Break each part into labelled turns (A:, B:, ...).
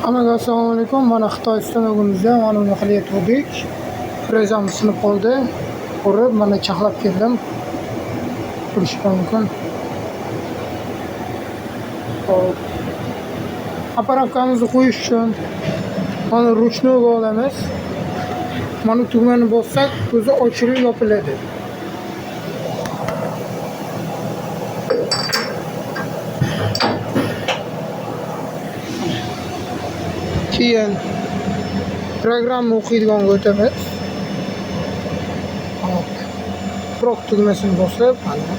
A: Hammaga assalomu alaykum. Mana Xitoy stanogimizda mana buni qilayotgandik. Frezamiz sinib qoldi. Ko'rib, mana chaqlab keldim. Ko'rishga mumkin. Hop. Apparatimizni qo'yish uchun mana ruchnoga olamiz. Mana tugmani bossak, ko'zi ochilib yopiladi. Keyin programma o'qiydiganga o'tamiz. Hop. Proq tugmasini bosib, mana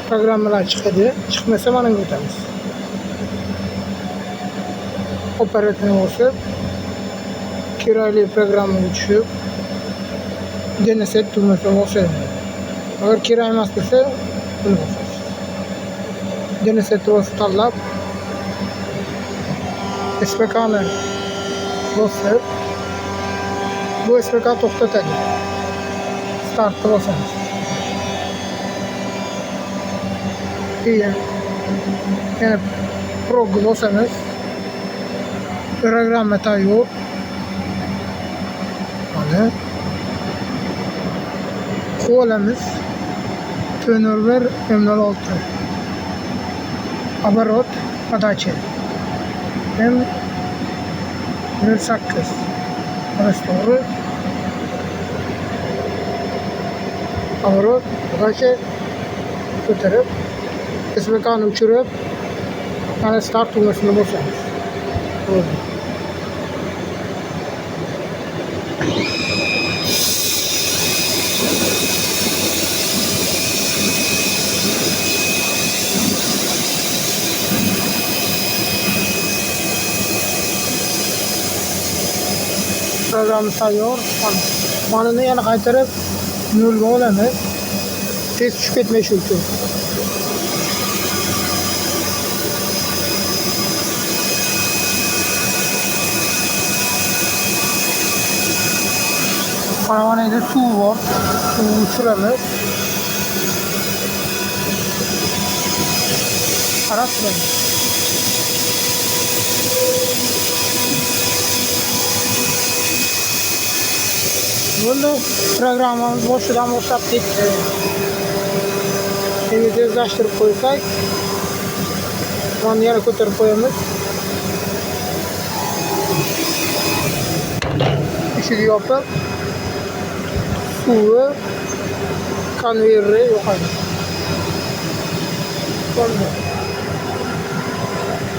A: programmalar chiqadi. Chiqmasa mana bunga o'tamiz. Operatorni bosib, kerakli programmaga tushib, DNS tugmasini bosadi. Agar kerak emas bo'lsa, buni bosasiz. DNS bosib tanlab SPK'ni bosib, bu SPK to'xtatadi. Startni bosamiz. Keyin yana Pro'ni bosamiz. Programma tayyor. Mana qo'lamiz T01 M06 оборот подачи M08 to'g'ri оборот подачи ko'tarib SPK'ni o'chirib mana start tugmasini bosamiz. Program tayyor. Mana yana qaytarib nolga olamiz. Tez tushib ketmayishi uchun. Mana endi suv bor. Suvni suramiz. Qarab turamiz. Bunda programmamiz boshidan boshlab ketdi. Endi tezlashtirib qo'ysak, mana yana ko'tarib qo'yamiz. Eshik yopib, suvi konveyeri yo'qoladi.